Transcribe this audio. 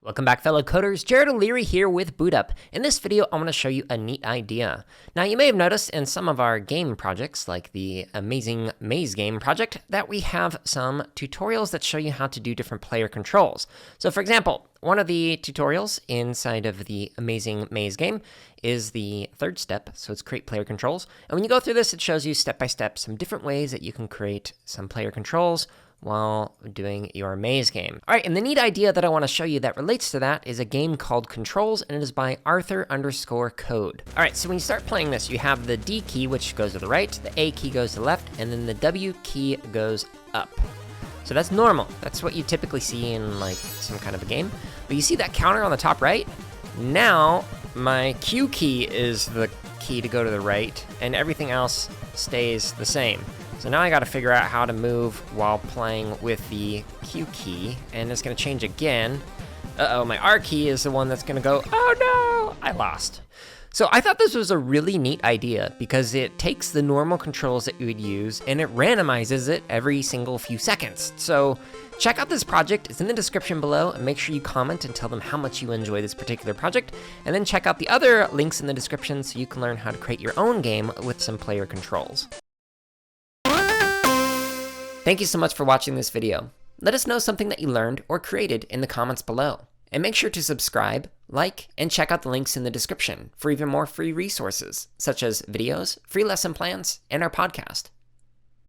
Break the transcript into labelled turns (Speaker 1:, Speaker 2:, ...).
Speaker 1: Welcome back, fellow coders. Jared O'Leary here with BootUp. In this video, I want to show you a neat idea. Now, you may have noticed in some of our game projects, like the Amazing Maze game project, that we have some tutorials that show you how to do different player controls. So, for example, one of the tutorials inside of the Amazing Maze game is the third step, so it's create player controls. And when you go through this, it shows you step-by-step some different ways that you can create some player controls while doing your maze game. All right, and the neat idea that I want to show you that relates to that is a game called Controls, and it is by Arthur_Code. All right, so when you start playing this, you have the D key, which goes to the right, the A key goes to the left, and then the W key goes up. So that's normal. That's what you typically see in like some kind of a game. But you see that counter on the top right? Now, my Q key is the key to go to the right, and everything else stays the same. So now I gotta figure out how to move while playing with the Q key, and it's gonna change again. Uh-oh, my R key is the one that's gonna go, oh no, I lost. So I thought this was a really neat idea because it takes the normal controls that you would use and it randomizes it every single few seconds. So check out this project, it's in the description below, and make sure you comment and tell them how much you enjoy this particular project. And then check out the other links in the description so you can learn how to create your own game with some player controls. Thank you so much for watching this video. Let us know something that you learned or created in the comments below. And make sure to subscribe, like, and check out the links in the description for even more free resources, such as videos, free lesson plans, and our podcast.